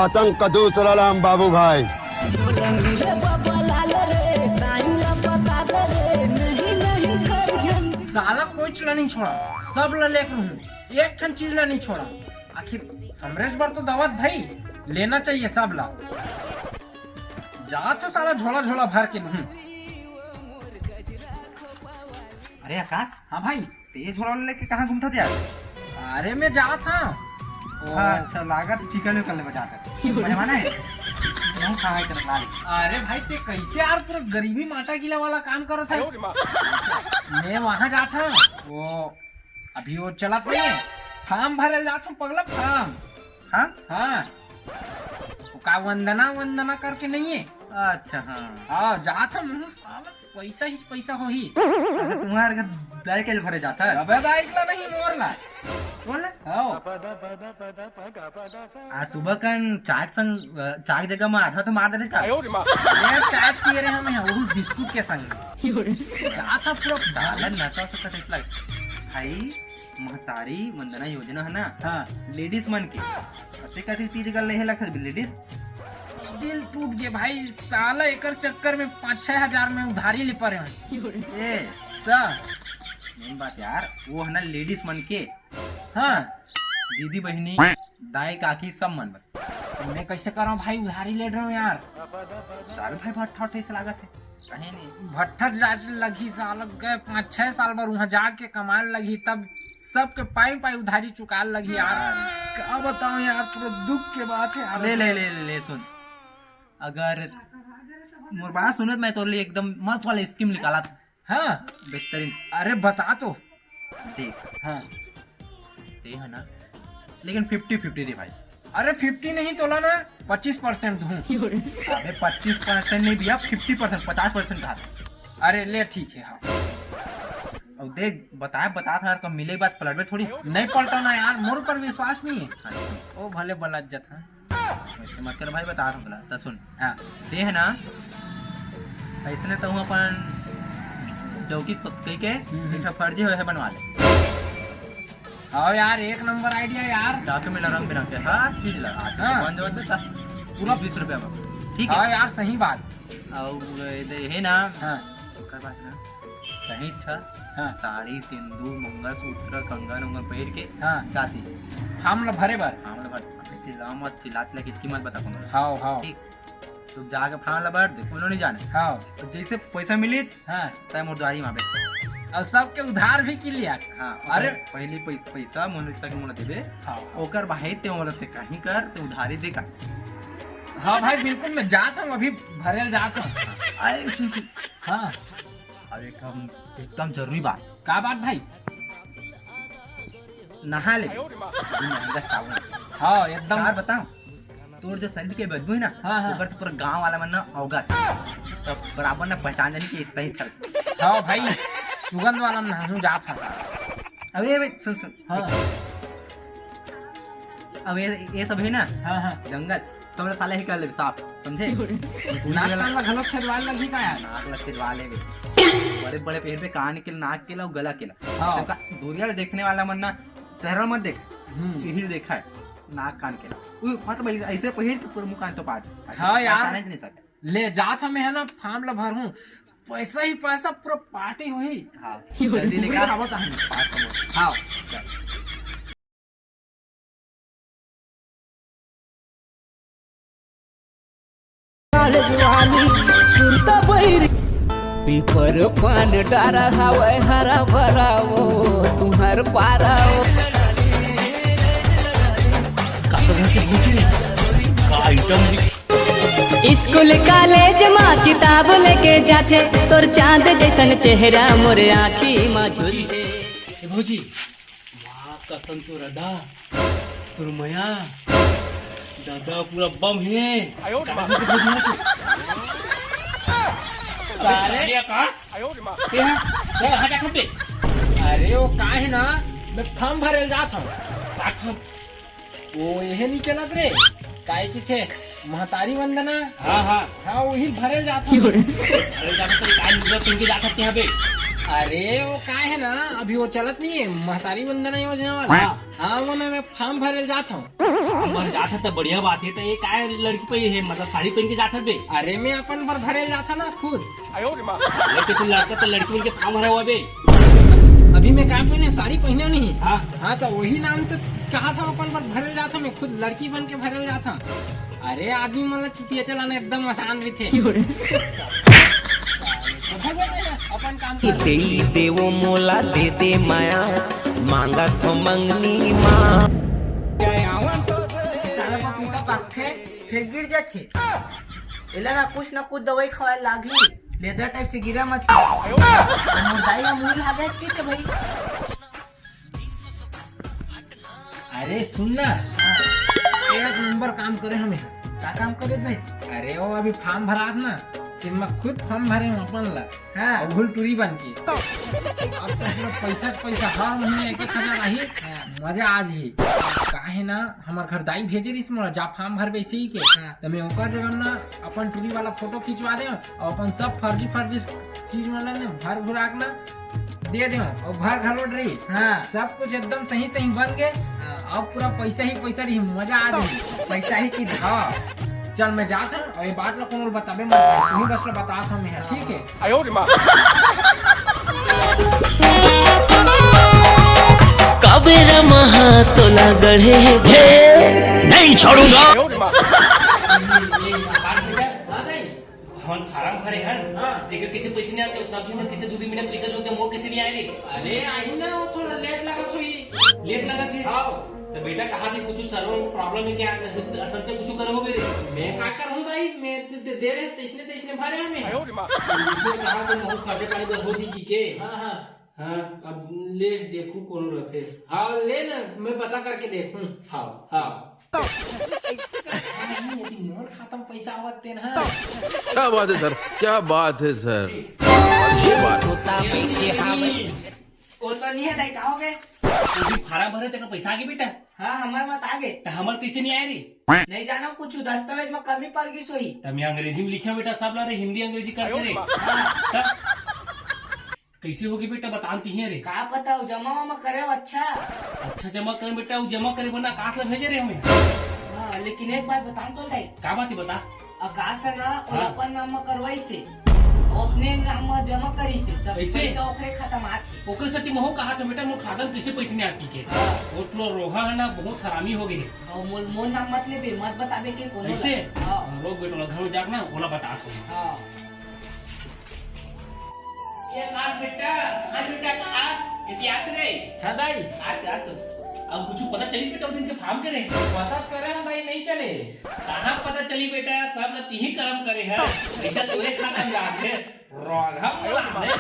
आतंक का दूसरा नाम बाबू भाई। साला कोई चीज नहीं छोड़ा, सब ला लेकर हूँ, एक ठन चीज ला नहीं छोड़ा। आखिर हमरे बार तो दावत भाई लेना चाहिए सब ला। जा तो साला झोला झोला भर के हूँ। अरे आकाश, हाँ भाई, तेज झोला लेके कहाँ घूमता था यार? अरे मैं जा था। अच्छा, लागत चिकन विकन ले जाकर मजा है नहीं खा कर ला। अरे भाई ते कैसे यार पूरा गरीबी माटा गिला वाला काम करो था। मैं वहाँ जा था, वो अभी वो चला था, फार्म भरे जा था पगला फार्म। हाँ हाँ, वो का वंदना वंदना करके नहीं है। अच्छा, हाँ हाँ जा था मैं, साला पैसा ही पैसा हो ही। अच्छा, तुम्हारे घर दाल के भरे जाता है? अबे दाइकला नहीं मोरला बोल हाँ। आज सुबह का चाय संग चाय जगह में आधा तो मार देने का। ये चाय पी रहे हैं वो बिस्कुट के संग। जा था पूरा साला नशा से टेस्ट लग भाई। महतारी वंदना योजना है ना, हाँ लेडीज मन के अच्छे खातिर 30 जगह ले लख लेडीज। दिल टूट गया भाई, साला एकर चक्कर में 5-6 हजार में उधारी ले पड़े हैं। ए मेन बात यार, वो है ना लेडीज मन के। हाँ दीदी बहनी दाई काकी सब मन बन। तो मैं कैसे कर रहा हूँ भाई, उधारी ले रहा हूँ यार। साल भाई भट्ठा उठे से लागत है कहीं नहीं। भट्ठा लगी साल गए 5-6 साल बार वहाँ जाके कमाल लगी, तब सबके पाई पाई उधारी चुकाल लगी यार। क्या बताऊँ यार, पूरा दुख के बात है यार। ले ले ले ले, ले सुन, अगर मोर बात सुनत मैं तो एकदम मस्त वाला स्कीम निकाला था। हाँ बेहतरीन। अरे बता तो। देख हाँ दे है ना, लेकिन 50-50 दे भाई। अरे 50 नहीं तोला ना, 25% दूँ। अबे 25% नहीं दिया, 50%, 50% कहा था। अरे ले ठीक है। हाँ अब देख बता था यार, कब मिले बात पलट में थोड़ी नहीं पलटाना यार, मोर पर विश्वास नहीं है। ओ भले बलत जत है वैसे मत कर भाई, बता रहा हूँ तो सुन। हाँ दे है ना, ऐसे तो हूँ अपन चौकी कही के एक फर्जी है बनवा ले। हाँ यार एक नंबर आइडिया यार। डॉक्यूमेंट रंग बिरंग के हर चीज लगा हाँ। पूरा 20 रुपया में, ठीक है? हाँ यार सही बात। और है ना, हाँ ओकर बाद ना कहीं था हाँ साड़ी सिंदूर मंगलसूत्र कंगन उंगन पहन के हाँ जाती हम लोग भरे बार। हाँ मतलब चिल्ला मत चिल्ला किसकी मत बता कौन। हाँ हाँ ठीक, तो जाके फाड़ लबर दे, उन्होंने नहीं जाने। हाँ तो जैसे पैसा मिले हाँ तय मोरदारी वहाँ पे और सबके उधार भी क्लियर। हाँ। अरे पहली पैसा मनुष्य के मुझे दे, हाँ ओकर भाई ते मतलब ते कहीं कर ते उधारी दे का। हाँ भाई बिल्कुल, मैं जाता हूँ अभी भरे जाता हूँ। अरे सुन सुन, हाँ अरे एकदम जरूरी बात। का बात भाई? नहा ले महंगा साबुन। हाँ एकदम। यार बताओ, तोर जो शरीर के बदबू है ना, हाँ, हाँ। ऊपर से पूरा गांव वाला मन ना अवगत, तो बराबर ना पहचान जाने की इतना ही चल। हाँ भाई सुगंध वाला नहाऊं जाता हूँ। अबे सुन सुन, हाँ अब ये सब है ना हाँ हाँ जंगल, सब साले ही कर ले साफ, समझे? नाक कान ला घलो छेदवाल लगी का यार। नाक लग वाले भी बड़े बड़े पेड़ पे कान के नाक के ला गला के ला। हाँ। सबका दूरिया देखने वाला मन ना चेहरा मत देख, यही देखा है नाक कान के ला। मतलब ऐसे पहिर के पूरा मुंह कान तो पास। हाँ यार। नहीं सकता। ले जाता मैं है ना, फार्म ला भर हूँ, पैसा ही पैसा पूरा पार्टी हुई। हाँ जल्दी लेकर आवत है। पास करो। हाँ पीपर पान डारा हवा हरा भरा वो तुम्हार पारा वो। स्कूल कॉलेज माँ किताब लेके जाते, तोर चांद जैसन चेहरा मोरे आँखी माँ झूलते। भौजी वाह कसम तो रदा तुर मया दादा पूरा बम है। अरे आकाश अरे वो का है ना, मैं फार्म भरे जाता हूँ। वो यही नहीं चलत रे, काय की थे महतारी वंदना। हाँ हाँ हाँ वही भरे जाता हूँ। अरे अरे वो का है ना, अभी वो चलत नहीं है महतारी वंदना योजना वाला। हाँ वो ना मैं फार्म भरे जाता हूँ। मर जात है तो बढ़िया बात है। तो ये काय लड़की पे है मतलब साड़ी पहन के जात है बे? अरे मैं अपन भर भरे जाता ना खुद। अरे तो लड़का तो लड़की उनके काम भरा हुआ बे। अभी मैं क्या पहने, साड़ी पहने नहीं। हाँ हाँ तो वही नाम से कहा था अपन भर भरे जाता, मैं खुद लड़की बन के भरे जाता। अरे आदमी मतलब चुतिया चलाना एकदम आसान भी थे। अपन काम दे देवो मोला दे दे माया मांगा तो मंगनी माँ फिर गिर जाते एला ना कुछ दवाई खवाए लागी लेदर टाइप से गिरा मत मुदाई का मुंह लागे कि भाई। अरे सुन ना, एक नंबर काम करे हमें। क्या काम करे भाई? अरे वो अभी फॉर्म भरा ना, कि मैं खुद फॉर्म भरे हूँ अपन ला। हाँ भूल टूरी बन के। अब तो पैसा हर महीने 1,000 आई। मजा आज ही काहे ना हमार घर दाई भेजे रही मोला जा फॉर्म भर वैसे ही के। तो मैं ओकर जगह ना अपन टूरी वाला फोटो खिंचवा दे और अपन सब फर्जी चीज वाला ने भर भुरा के ना दे दे और भर घर लौट रही। हाँ सब कुछ एकदम सही बन गए। अब पूरा पैसा ही रही, मजा आ रही। पैसा ही की धा। चल मैं जाता हूँ और ये बात ला कौन बताबे मत, तुम्ही बस बता था मैं, ठीक है? कबेरा महा तोला गढ़े नहीं छोड़ूंगा। हम फार्म भरे हैं देखिए किसी पैसे नहीं आते सब्जी में किसी 2 महीने पैसा लोगे वो किसी नहीं आए रे। अरे आई ना वो थोड़ा लेट लगा थी। तो बेटा कहा थी कुछ सर्वर प्रॉब्लम है क्या? असल में कुछ करो मेरे मैं क्या करूँगा ही, मैं दे रहे तेसने भरे हमें। कहा तो बहुत खर्चे पानी कर हो जी के। हाँ अब ले देखू कौन रहा फिर। हाँ ले ना, मैं पता करके देखूँ। हाँ मोर खाता में पैसा आवत तेन। हाँ क्या बात है सर, क्या बात है सर। वो तो नहीं है दाई कहोगे फार्म भरे तेरा पैसा आ गया बेटा? हाँ हमारे मत आगे तो हमारे पैसे नहीं आए रे। नहीं जाना कुछ दस्तावेज में कमी पड़ गई सोई। तब मैं अंग्रेजी में लिखा बेटा सब ला रे, हिंदी अंग्रेजी करते रे। कैसे होगी बेटा बताती है रे? का पता जमा करे अच्छा जमा करे बेटा, वो जमा करे वरना कहाँ से भेजे रे हमें? हाँ लेकिन एक बात बताऊँ तो दाई। क्या बात है बता। आकाश है ना अपन नाम करवाई से अपने नाम जमा करी से तब ऐसे? पैसा ओकरे खाता में आती। ओकर सच्ची महू कहा था बेटा मोर खाता में किसे पैसे नहीं आती के। वो तो रोहा है ना बहुत हरामी हो गई। और मोर नाम मत लेबे मत बताबे के कोनो। ऐसे हाँ लोग बेटा घर में जाकर ना बोला बता दो। हाँ ये आज बेटा आज ये याद रे। हाँ दाई आज अब कुछ पता चली बेटा उस दिन के फार्म करे पता करे हम दाई नहीं चले। कहाँ पता चली बेटा सब ती ही कर्म करे है ऐसा तोरे खाता में आते रोग हम नहीं